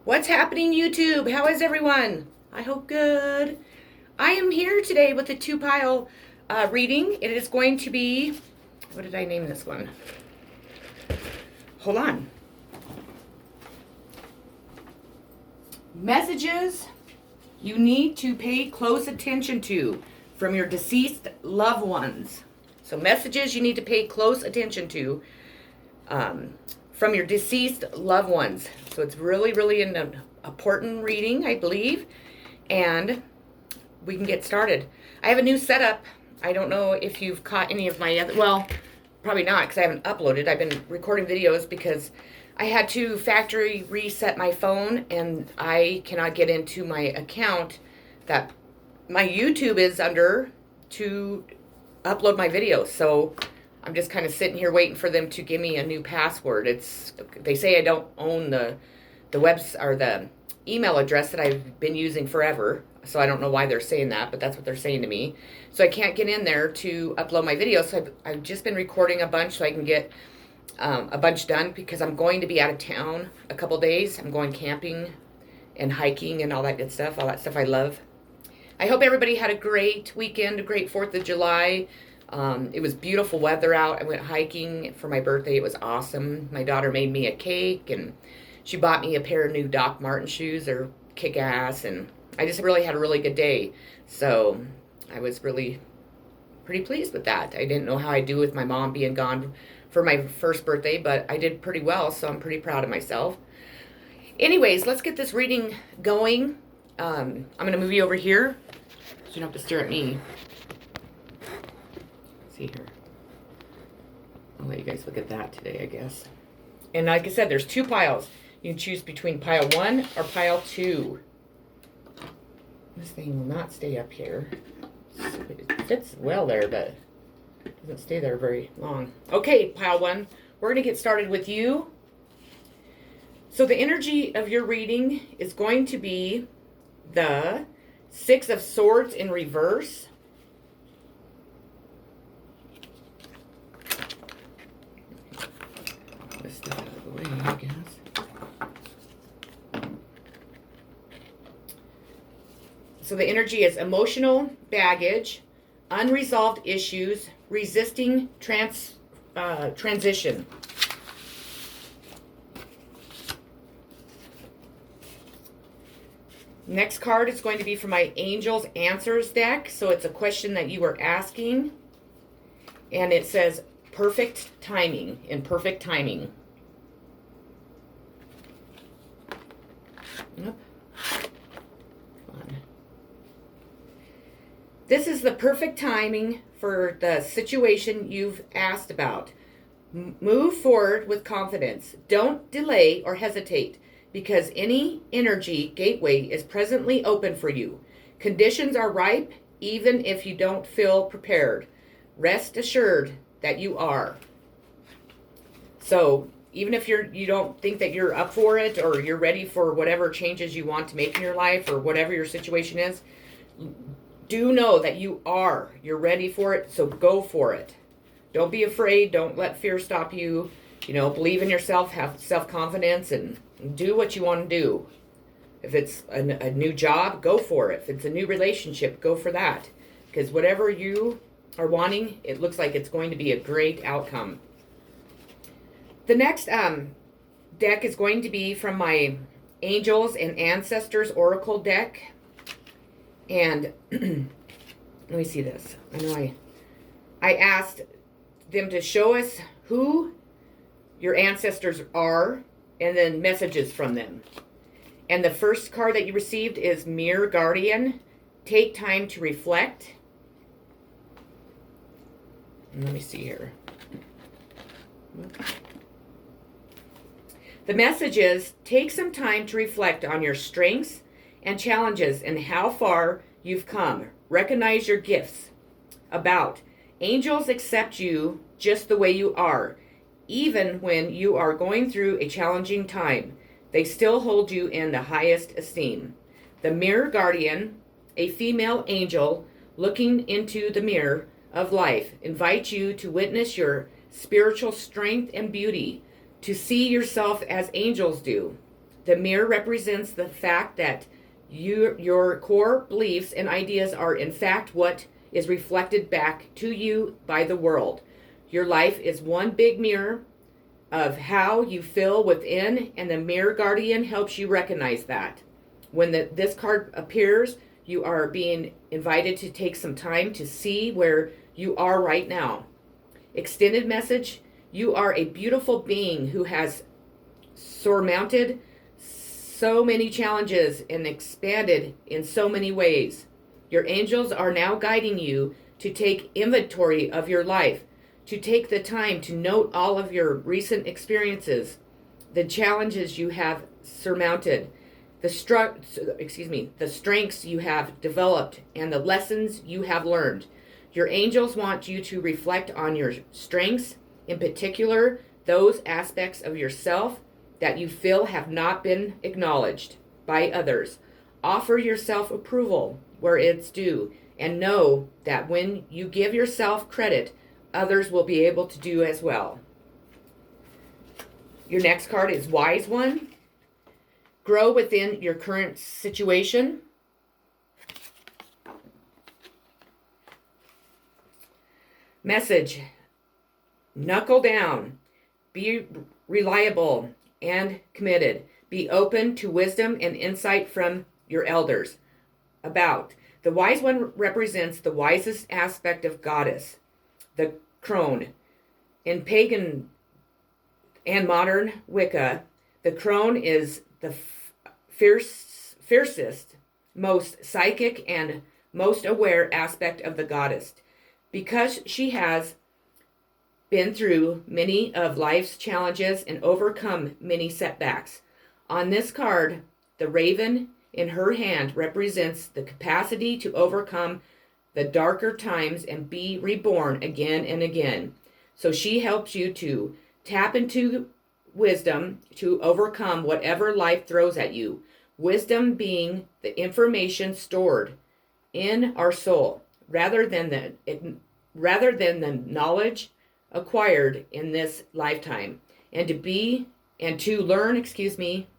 What's happening, YouTube? How is everyone? I hope good. I am here today with a two-pile reading. It is going to be, what did I name this one? Hold on. Messages you need to pay close attention to from your deceased loved ones. So messages you need to pay close attention to from your deceased loved ones. So it's really an important reading, I believe. And we can get started. I have a new setup. I don't know if you've caught any of my other, well, probably not because I haven't uploaded. I've been recording videos because I had to factory reset my phone and I cannot get into my account that my YouTube is under to upload my videos. So I'm just kind of sitting here waiting for them to give me a new password. They say I don't own the webs or the email address that I've been using forever. So I don't know why they're saying that, but that's what they're saying to me. So I can't get in there to upload my videos. So I've just been recording a bunch so I can get a bunch done because I'm going to be out of town a couple days. I'm going camping and hiking and all that good stuff. All that stuff I love. I hope everybody had a great weekend, a great 4th of July. It was beautiful weather out. I went hiking for my birthday. It was awesome. My daughter made me a cake and she bought me a pair of new Doc Marten shoes. They're kick-ass, and I just really had a really good day. So I was really pretty pleased with that. I didn't know how I'd do with my mom being gone for my first birthday, but I did pretty well, so I'm pretty proud of myself. Anyways, let's get this reading going. I'm going to move you over here so you don't have to stare at me. Let's see here. I'll let you guys look at that today, I guess. And like I said, there's two piles. You can choose between pile 1 or pile 2. This thing will not stay up here. It fits well there, but it doesn't stay there very long. Okay, pile 1. We're going to get started with you. So the energy of your reading is going to be the 6 of Swords in reverse. This stuff out of the way, I guess. So the energy is emotional baggage, unresolved issues, resisting transition. Next card is going to be from my Angels Answers deck. So it's a question that you were asking. And it says perfect timing, in perfect timing. Yep. This is the perfect timing for the situation you've asked about. Move forward with confidence. Don't delay or hesitate because any energy gateway is presently open for you. Conditions are ripe even if you don't feel prepared. Rest assured that you are. So even if you don't think that you're up for it or you're ready for whatever changes you want to make in your life or whatever your situation is, do know that you are. You're ready for it, so go for it. Don't be afraid. Don't let fear stop you. You know, believe in yourself, have self-confidence, and do what you want to do. If it's a new job, go for it. If it's a new relationship, go for that. Because whatever you are wanting, it looks like it's going to be a great outcome. The next deck is going to be from my Angels and Ancestors Oracle deck. And let me see this. I know I asked them to show us who your ancestors are and then messages from them. And the first card that you received is Mirror Guardian. Take time to reflect. And let me see here. The message is take some time to reflect on your strengths and challenges and how far you've come. Recognize your gifts. About angels accept you just the way you are. Even when you are going through a challenging time, they still hold you in the highest esteem. The Mirror Guardian, a female angel looking into the mirror of life, invites you to witness your spiritual strength and beauty, to see yourself as angels do. The mirror represents the fact that your core beliefs and ideas are in fact what is reflected back to you by the world. Your life is one big mirror of how you feel within, and the mirror guardian helps you recognize that. When this card appears, you are being invited to take some time to see where you are right now. Extended message: you are a beautiful being who has surmounted so many challenges and expanded in so many ways. Your angels are now guiding you to take inventory of your life, to take the time to note all of your recent experiences, the challenges you have surmounted, the strengths you have developed, and the lessons you have learned. Your angels want you to reflect on your strengths, in particular, those aspects of yourself that you feel have not been acknowledged by others. Offer yourself approval where it's due, and know that when you give yourself credit, others will be able to do as well. Your next card is Wise One. Grow within your current situation. Message: knuckle down. Be reliable and committed. Be open to wisdom and insight from your elders. About: the Wise One represents the wisest aspect of Goddess, the crone. In pagan and modern Wicca, the crone is the fiercest, most psychic, and most aware aspect of the goddess, because she has been through many of life's challenges and overcome many setbacks. On this card, the raven in her hand represents the capacity to overcome the darker times and be reborn again and again. So she helps you to tap into wisdom to overcome whatever life throws at you. Wisdom being the information stored in our soul rather than the knowledge acquired in this lifetime, and to learn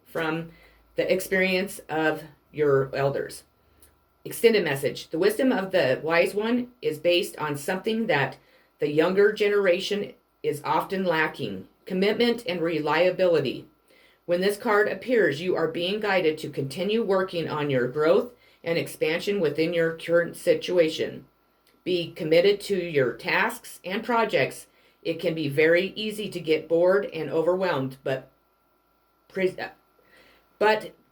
from the experience of your elders. Extended message: the wisdom of the Wise One is based on something that the younger generation is often lacking: commitment and reliability. When this card appears, you are being guided to continue working on your growth and expansion within your current situation. Be committed to your tasks and projects. It can be very easy to get bored and overwhelmed, but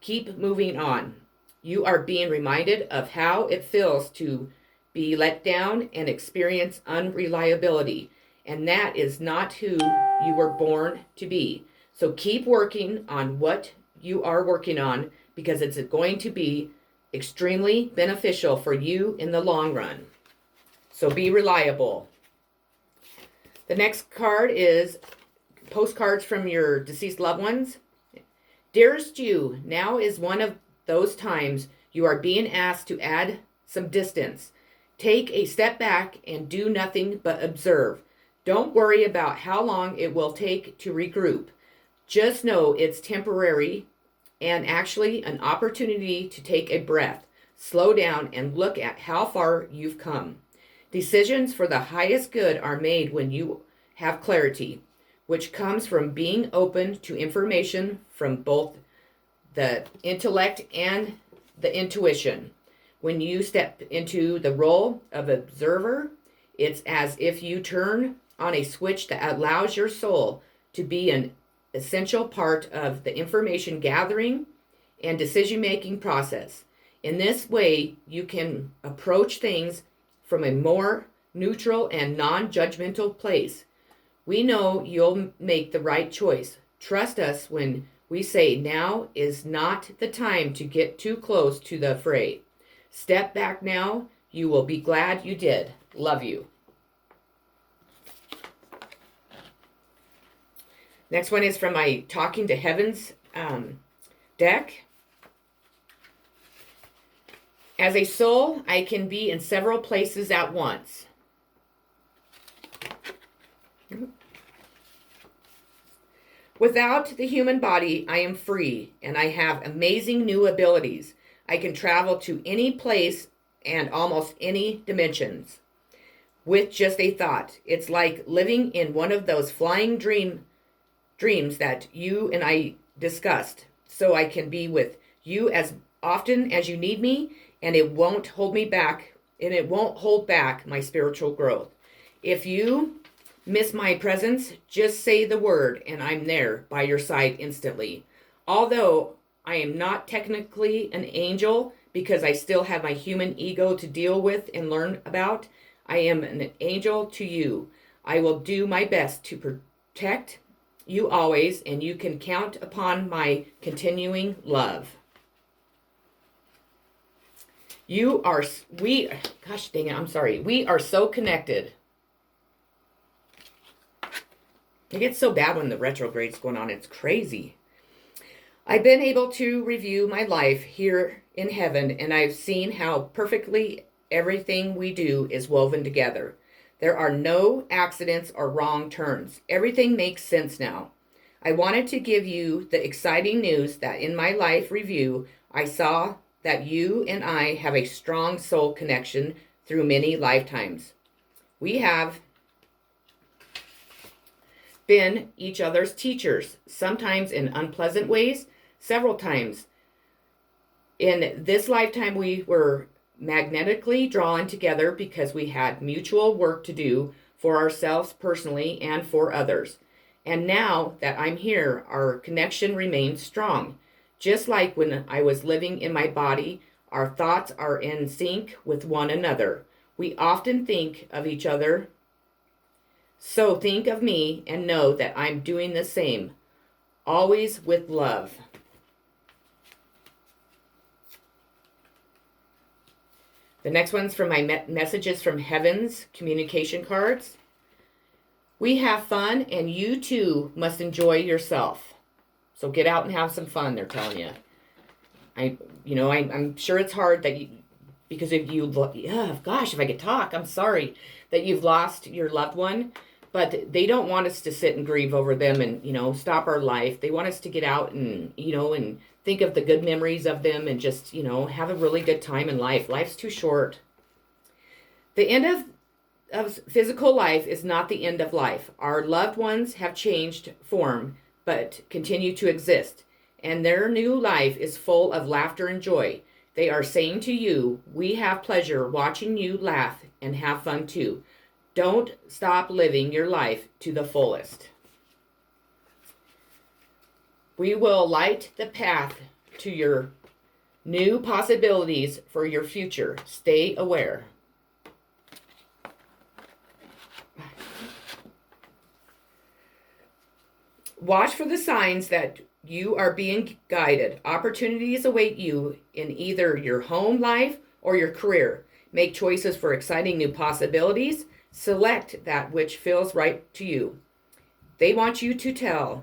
keep moving on. You are being reminded of how it feels to be let down and experience unreliability, and that is not who you were born to be. So keep working on what you are working on, because it's going to be extremely beneficial for you in the long run. So be reliable. The next card is postcards from your deceased loved ones. Dearest you, now is one of those times you are being asked to add some distance. Take a step back and do nothing but observe. Don't worry about how long it will take to regroup. Just know it's temporary and actually an opportunity to take a breath, slow down, and look at how far you've come. Decisions for the highest good are made when you have clarity, which comes from being open to information from both the intellect and the intuition. When you step into the role of observer, it's as if you turn on a switch that allows your soul to be an essential part of the information gathering and decision-making process. In this way, you can approach things from a more neutral and non-judgmental place. We know you'll make the right choice. Trust us when we say now is not the time to get too close to the fray. Step back now. You will be glad you did. Love you. Next one is from my Talking to Heavens deck. As a soul, I can be in several places at once. Without the human body, I am free and I have amazing new abilities. I can travel to any place and almost any dimensions with just a thought. It's like living in one of those flying dreams that you and I discussed. So I can be with you as often as you need me, and it won't hold me back, and it won't hold back my spiritual growth. If you miss my presence, just say the word and I'm there by your side instantly. Although I am not technically an angel because I still have my human ego to deal with and learn about, I am an angel to you. I will do my best to protect you always, and you can count upon my continuing love. Gosh dang it, I'm sorry. We are so connected. It gets so bad when the retrograde's going on. It's crazy. I've been able to review my life here in heaven, and I've seen how perfectly everything we do is woven together. There are no accidents or wrong turns. Everything makes sense now. I wanted to give you the exciting news that in my life review, I saw that you and I have a strong soul connection through many lifetimes. We have been each other's teachers, sometimes in unpleasant ways, several times. In this lifetime, we were magnetically drawn together because we had mutual work to do for ourselves personally and for others. And now that I'm here, our connection remains strong. Just like when I was living in my body, our thoughts are in sync with one another. We often think of each other. So think of me and know that I'm doing the same, always with love. The next one's from my messages from heaven's communication cards. We have fun and you too must enjoy yourself. So get out and have some fun, they're telling you. I'm sure it's hard that you, because if I could talk, I'm sorry that you've lost your loved one, but they don't want us to sit and grieve over them and, stop our life. They want us to get out and, and think of the good memories of them and just, have a really good time in life. Life's too short. The end of physical life is not the end of life. Our loved ones have changed form, but continue to exist. And their new life is full of laughter and joy. They are saying to you, we have pleasure watching you laugh and have fun too. Don't stop living your life to the fullest. We will light the path to your new possibilities for your future. Stay aware. Watch for the signs that you are being guided. Opportunities await you in either your home life or your career. Make choices for exciting new possibilities. Select that which feels right to you. They want to tell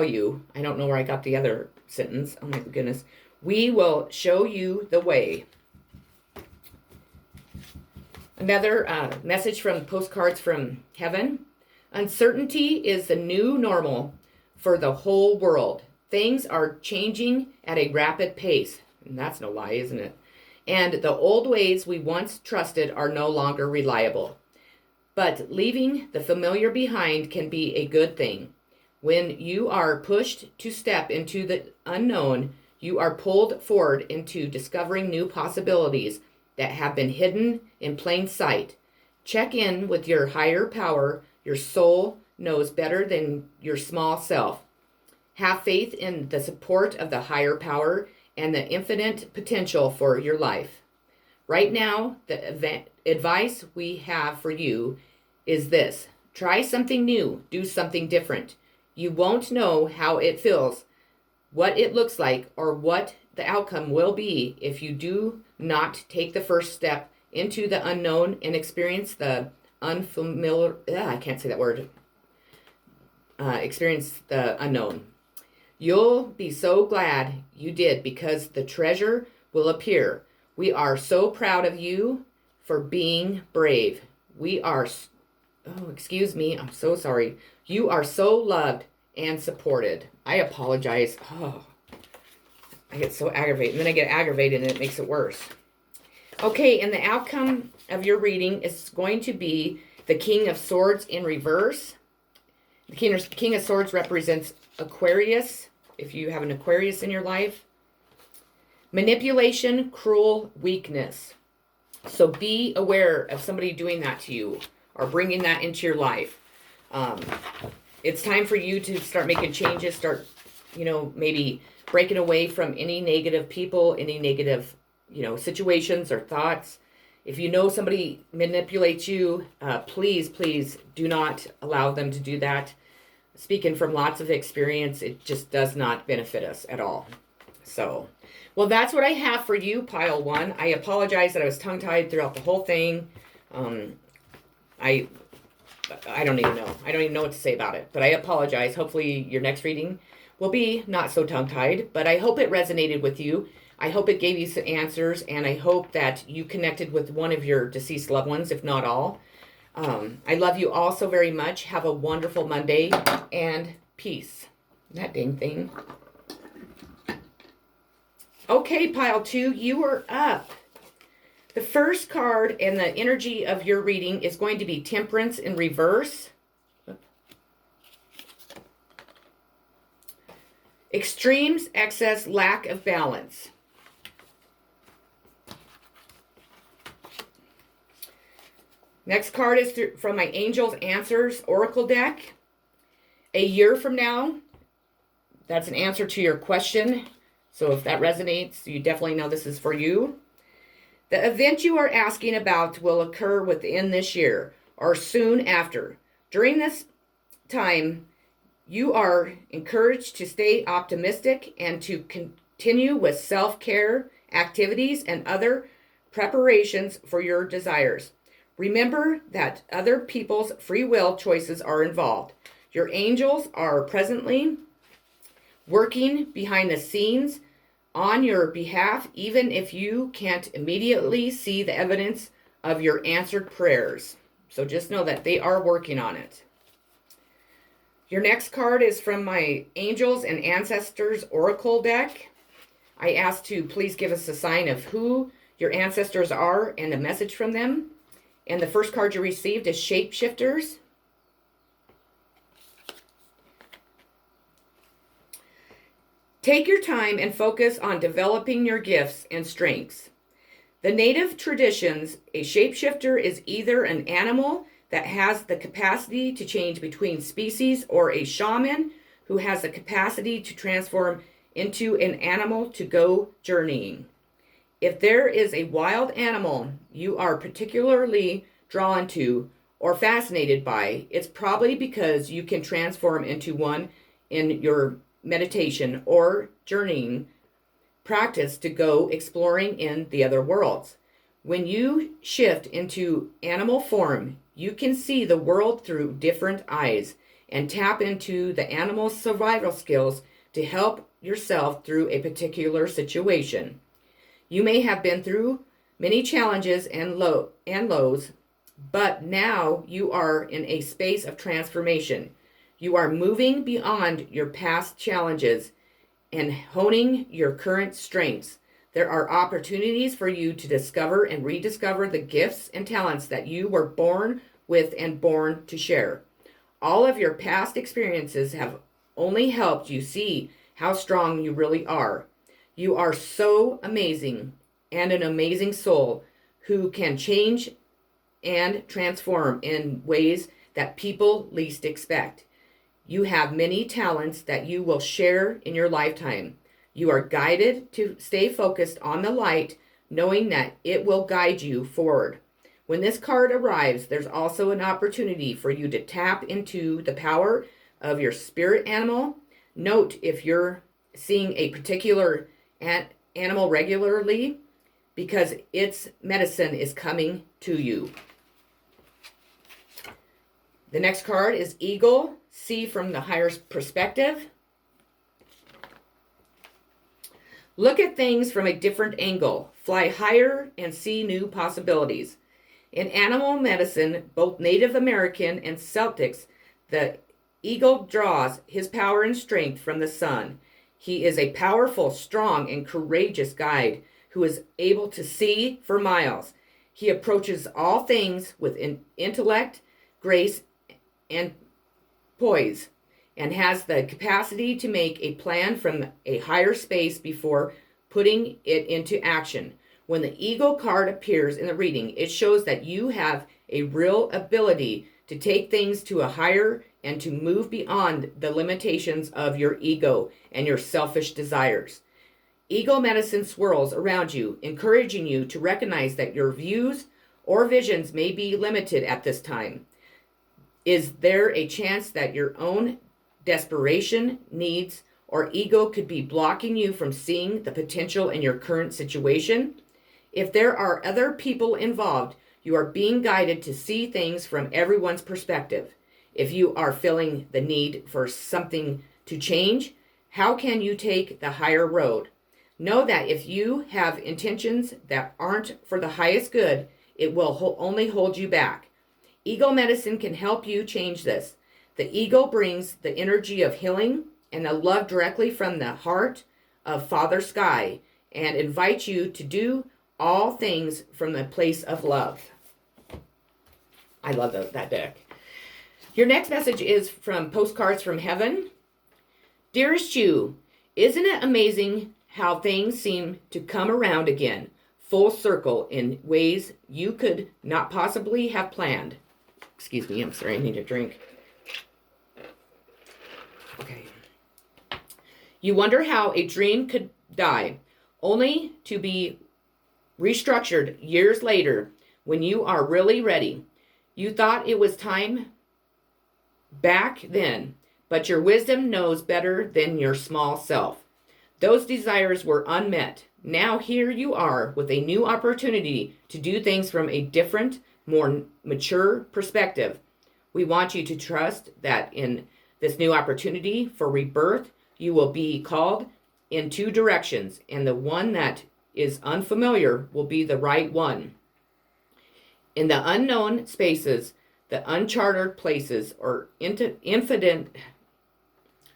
you, I don't know where I got the other sentence. Oh my goodness. We will show you the way. Another message from Postcards from Heaven. Uncertainty is the new normal for the whole world. Things are changing at a rapid pace. And that's no lie, isn't it? And the old ways we once trusted are no longer reliable. But leaving the familiar behind can be a good thing. When you are pushed to step into the unknown, you are pulled forward into discovering new possibilities that have been hidden in plain sight. Check in with your higher power. Your soul knows better than your small self. Have faith in the support of the higher power and the infinite potential for your life. Right now, the advice we have for you is this. Try something new. Do something different. You won't know how it feels, what it looks like, or what the outcome will be if you do not take the first step into the unknown and experience the unfamiliar. I can't say that word. Experience the unknown. You'll be so glad you did because the treasure will appear. We are so proud of you for being brave. We are Oh, excuse me. I'm so sorry. You are so loved and supported. I apologize. Oh, I get so aggravated. And then I get aggravated and it makes it worse. Okay, and the outcome of your reading is going to be the King of Swords in reverse. The King of Swords represents Aquarius, if you have an Aquarius in your life. Manipulation, cruel, weakness. So be aware of somebody doing that to you or bringing that into your life. It's time for you to start making changes, start, maybe breaking away from any negative people, any negative, situations or thoughts. If you know somebody manipulates you, please do not allow them to do that. Speaking from lots of experience, it just does not benefit us at all. So, well, that's what I have for you, pile one. I apologize that I was tongue-tied throughout the whole thing. I don't even know. I don't even know what to say about it, but I apologize. Hopefully your next reading will be not so tongue-tied, but I hope it resonated with you. I hope it gave you some answers, and I hope that you connected with one of your deceased loved ones, if not all. I love you all so very much. Have a wonderful Monday, and peace. That dang thing. Okay, pile two, you are up. The first card and the energy of your reading is going to be Temperance in reverse. Extremes, excess, lack of balance. Next card is from my Angels Answers Oracle deck. A year from now, that's an answer to your question. So if that resonates, you definitely know this is for you. The event you are asking about will occur within this year or soon after. During this time, you are encouraged to stay optimistic and to continue with self-care activities and other preparations for your desires. Remember that other people's free will choices are involved. Your angels are presently working behind the scenes on your behalf, even if you can't immediately see the evidence of your answered prayers. So just know that they are working on it. Your next card is from my Angels and Ancestors Oracle deck. I asked to please give us a sign of who your ancestors are and a message from them. And the first card you received is Shapeshifters. Take your time and focus on developing your gifts and strengths. The native traditions, a shapeshifter is either an animal that has the capacity to change between species or a shaman who has the capacity to transform into an animal to go journeying. If there is a wild animal you are particularly drawn to or fascinated by, it's probably because you can transform into one in your meditation or journeying practice to go exploring in the other worlds. When you shift into animal form, you can see the world through different eyes and tap into the animal's survival skills to help yourself through a particular situation. You may have been through many challenges and lows, but now you are in a space of transformation. You are moving beyond your past challenges and honing your current strengths. There are opportunities for you to discover and rediscover the gifts and talents that you were born with and born to share. All of your past experiences have only helped you see how strong you really are. You are so amazing and an amazing soul who can change and transform in ways that people least expect. You have many talents that you will share in your lifetime. You are guided to stay focused on the light, knowing that it will guide you forward. When this card arrives, there's also an opportunity for you to tap into the power of your spirit animal. Note if you're seeing a particular animal regularly, because its medicine is coming to you. The next card is Eagle, see from the higher perspective. Look at things from a different angle. Fly higher and see new possibilities. In animal medicine, both Native American and Celtics, the eagle draws his power and strength from the sun. He is a powerful, strong, and courageous guide who is able to see for miles. He approaches all things with intellect, grace, and poise, and has the capacity to make a plan from a higher space before putting it into action. When the eagle card appears in the reading, it shows that you have a real ability to take things to a higher and to move beyond the limitations of your ego and your selfish desires. Eagle medicine swirls around you, encouraging you to recognize that your views or visions may be limited at this time. Is there a chance that your own desperation, needs, or ego could be blocking you from seeing the potential in your current situation? If there are other people involved, you are being guided to see things from everyone's perspective. If you are feeling the need for something to change, how can you take the higher road? Know that if you have intentions that aren't for the highest good, it will only hold you back. Eagle medicine can help you change this. The eagle brings the energy of healing and the love directly from the heart of Father Sky and invites you to do all things from the place of love. I love that deck. Your next message is from Postcards from Heaven. Dearest you, isn't it amazing how things seem to come around again, full circle in ways you could not possibly have planned? Excuse me, I'm sorry, I need a drink. Okay. You wonder how a dream could die, only to be restructured years later when you are really ready. You thought it was time back then, but your wisdom knows better than your small self. Those desires were unmet. Now here you are with a new opportunity to do things from a different, more mature perspective. We want you to trust that in this new opportunity for rebirth, you will be called in two directions, and the one that is unfamiliar will be the right one. In the unknown spaces, the uncharted places, or infinite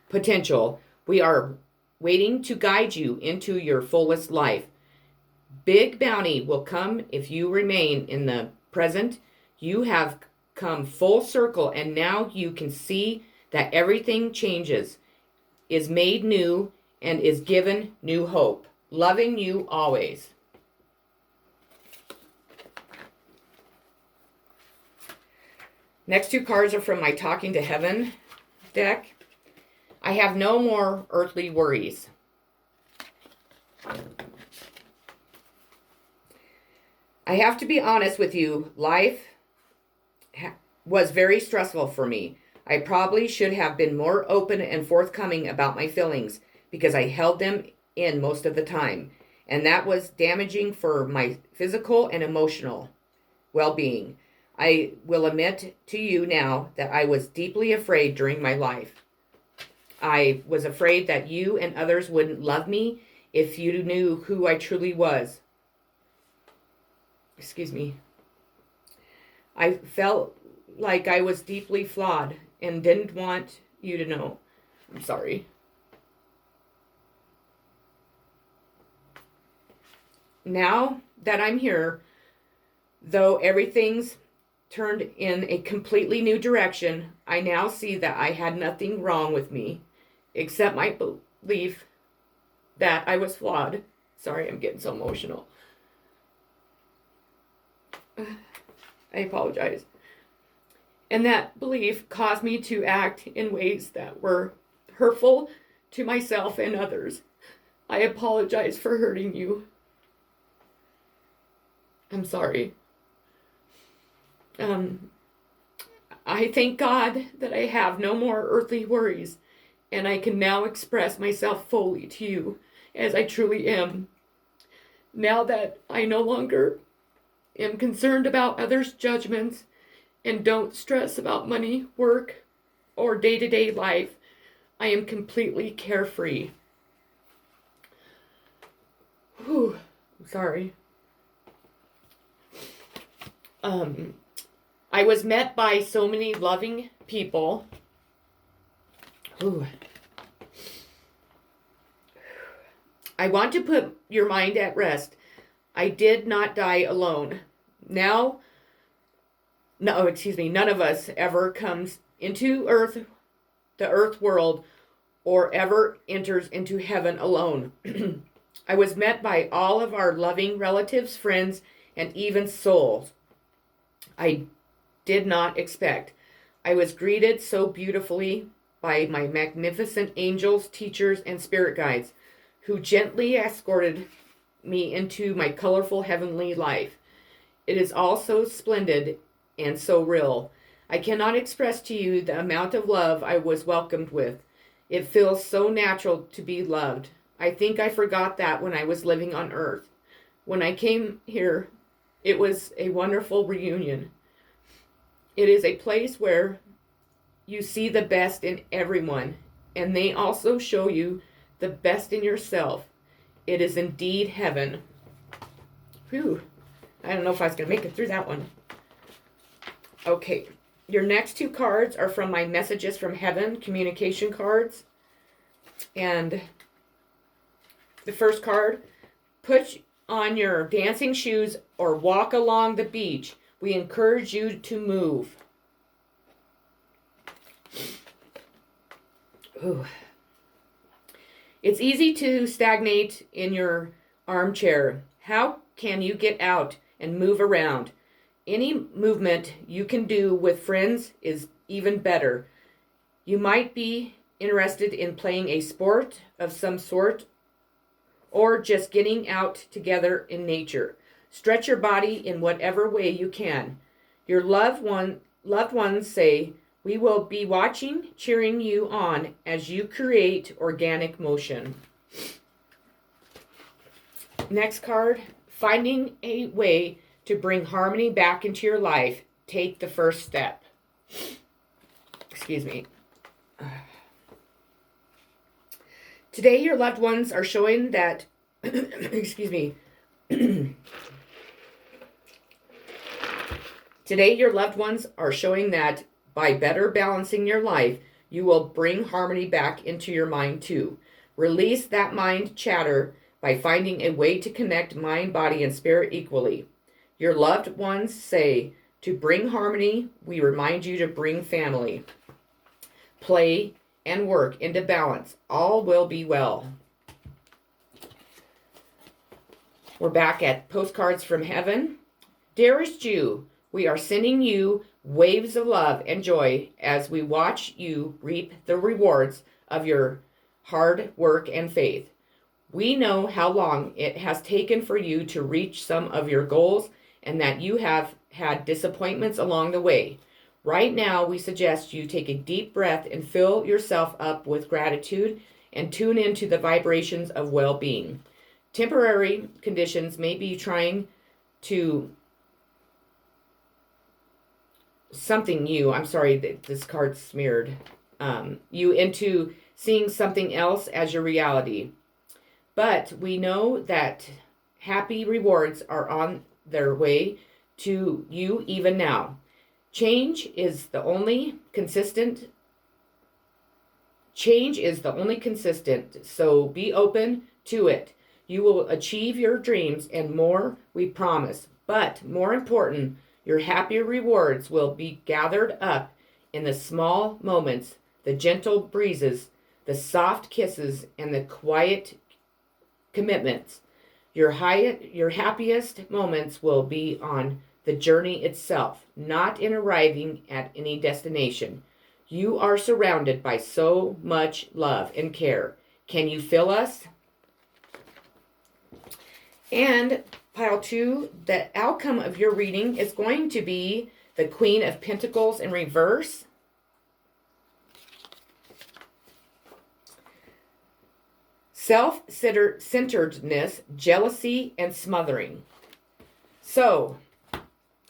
potential, we are waiting to guide you into your fullest life. Big bounty will come if you remain in the present. You have come full circle, and now you can see that everything changes, is made new, and is given new hope. Loving you always. Next two cards are from my Talking to Heaven deck. I have no more earthly worries. I have to be honest with you, life was very stressful for me. I probably should have been more open and forthcoming about my feelings because I held them in most of the time, and that was damaging for my physical and emotional well-being. I will admit to you now that I was deeply afraid during my life. I was afraid that you and others wouldn't love me if you knew who I truly was. Excuse me. I felt like I was deeply flawed and didn't want you to know. I'm sorry. Now that I'm here, though everything's turned in a completely new direction, I now see that I had nothing wrong with me except my belief that I was flawed. Sorry, I'm getting so emotional. I apologize. And that belief caused me to act in ways that were hurtful to myself and others. I apologize for hurting you. I'm sorry. I thank God that I have no more earthly worries, and I can now express myself fully to you as I truly am. Now that I no longer am concerned about others' judgments and don't stress about money, work, or day-to-day life, I am completely carefree. Whew, I'm sorry. I was met by so many loving people. Ooh. I want to put your mind at rest. I did not die alone. None of us ever comes into the earth world, or ever enters into heaven alone. I was met by all of our loving relatives, friends, and even souls I did not expect. I was greeted so beautifully by my magnificent angels, teachers, and spirit guides, who gently escorted me into my colorful heavenly life. It is all so splendid and so real. I cannot express to you the amount of love I was welcomed with. It feels so natural to be loved. I think I forgot that when I was living on earth. When I came here, it was a wonderful reunion. It is a place where you see the best in everyone, and they also show you the best in yourself. It is indeed heaven. Whew. I don't know if I was going to make it through that one. Okay. Your next two cards are from my Messages from Heaven communication cards. And the first card, put on your dancing shoes or walk along the beach. We encourage you to move. Ooh. It's easy to stagnate in your armchair. How can you get out and move around? Any movement you can do with friends is even better. You might be interested in playing a sport of some sort, or just getting out together in nature. Stretch your body in whatever way you can. Your loved ones say, we will be watching, cheering you on as you create organic motion. Next card, finding a way to bring harmony back into your life. Take the first step. Excuse me. Today, your loved ones are showing that, excuse me. Today, your loved ones are showing that by better balancing your life, you will bring harmony back into your mind too. Release that mind chatter by finding a way to connect mind, body, and spirit equally. Your loved ones say, to bring harmony, we remind you to bring family, play, and work into balance. All will be well. We're back at Postcards from Heaven. Dearest Jew, we are sending you waves of love and joy as we watch you reap the rewards of your hard work and faith. We know how long it has taken for you to reach some of your goals and that you have had disappointments along the way. Right now, we suggest you take a deep breath and fill yourself up with gratitude and tune into the vibrations of well-being. Temporary conditions may be trying to this card's smeared, you into seeing something else as your reality. But we know that happy rewards are on their way to you even now. Change is the only consistent, so be open to it. You will achieve your dreams and more, we promise. But more important, your happier rewards will be gathered up in the small moments, the gentle breezes, the soft kisses, and the quiet commitments. Your happiest moments will be on the journey itself, not in arriving at any destination. You are surrounded by so much love and care. Can you feel us? And pile 2, the outcome of your reading is going to be the Queen of Pentacles in reverse. Self-centeredness, jealousy, and smothering. So,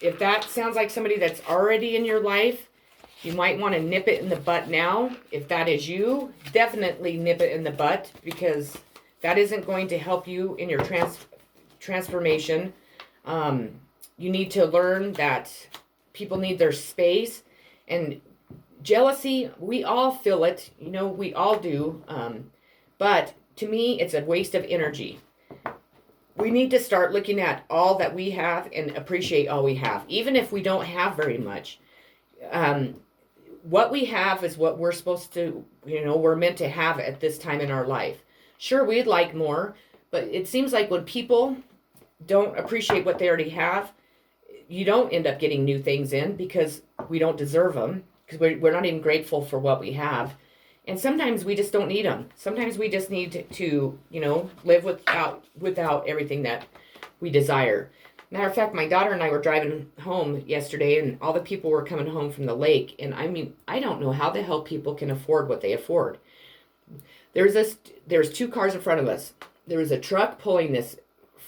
if that sounds like somebody that's already in your life, you might want to nip it in the butt now. If that is you, definitely nip it in the butt, because that isn't going to help you in your transformation. you need to learn that people need their space. And jealousy, we all feel it. We all do. But to me, it's a waste of energy. We need to start looking at all that we have and appreciate all we have, even if we don't have very much. What we have is what we're supposed to, we're meant to have at this time in our life. Sure, we'd like more, but it seems like when people don't appreciate what they already have, you don't end up getting new things in because we don't deserve them, because we're not even grateful for what we have. And sometimes we just don't need them. Sometimes we just need to live without everything that we desire. Matter of fact, my daughter and I were driving home yesterday, and all the people were coming home from the lake. And I mean, I don't know how the hell people can afford what they afford. There's two cars in front of us. There was a truck pulling this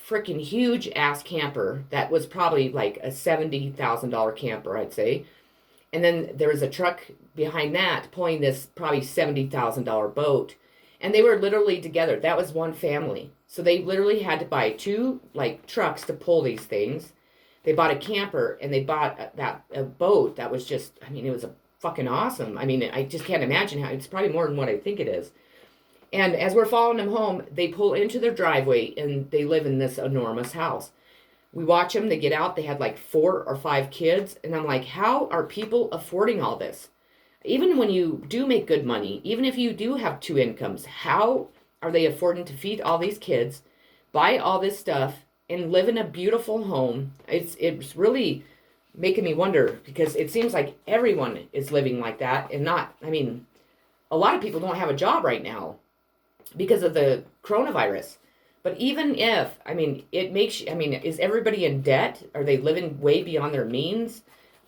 freaking huge ass camper that was probably like a $70,000 camper, I'd say. And then there was a truck behind that pulling this probably $70,000 boat. And they were literally together. That was one family. So they literally had to buy two trucks to pull these things. They bought a camper and they bought a boat that was just, it was a fucking awesome. I just can't imagine how, it's probably more than what I think it is. And as we're following them home, they pull into their driveway and they live in this enormous house. We watch them, they get out, they had 4 or 5 kids. And I'm like, how are people affording all this? Even when you do make good money, even if you do have 2 incomes, how are they affording to feed all these kids, buy all this stuff, and live in a beautiful home? It's really making me wonder, because it seems like everyone is living like that, and a lot of people don't have a job right now because of the coronavirus. But even if, it makes you, is everybody in debt? Are they living way beyond their means?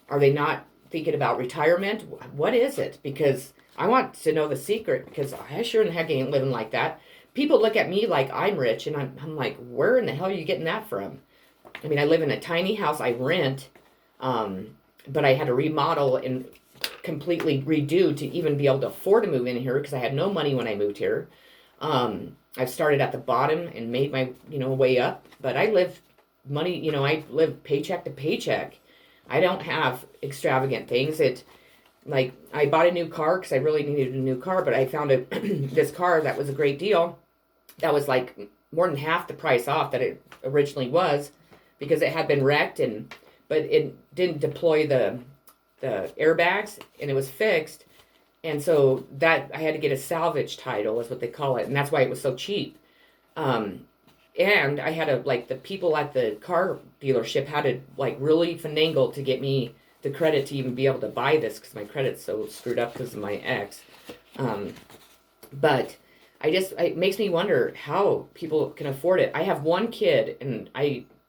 Are they not thinking about retirement? What is it? Because I want to know the secret, because I sure in the heck ain't living like that. People look at me like I'm rich, and I'm like, where in the hell are you getting that from? I live in a tiny house, I rent, but I had to remodel and completely redo to even be able to afford to move in here, because I had no money when I moved here. I've started at the bottom and made my, way up, but I live I live paycheck to paycheck. I don't have extravagant things. I bought a new car because I really needed a new car, but I found this car that was a great deal. That was more than half the price off that it originally was, because it had been wrecked, but it didn't deploy the airbags, and it was fixed. And so that I had to get a salvage title, is what they call it. And that's why it was so cheap. And I had the people at the car dealership had to really finagle to get me the credit to even be able to buy this, because my credit's so screwed up because of my ex. But it makes me wonder how people can afford it. I have one kid, and I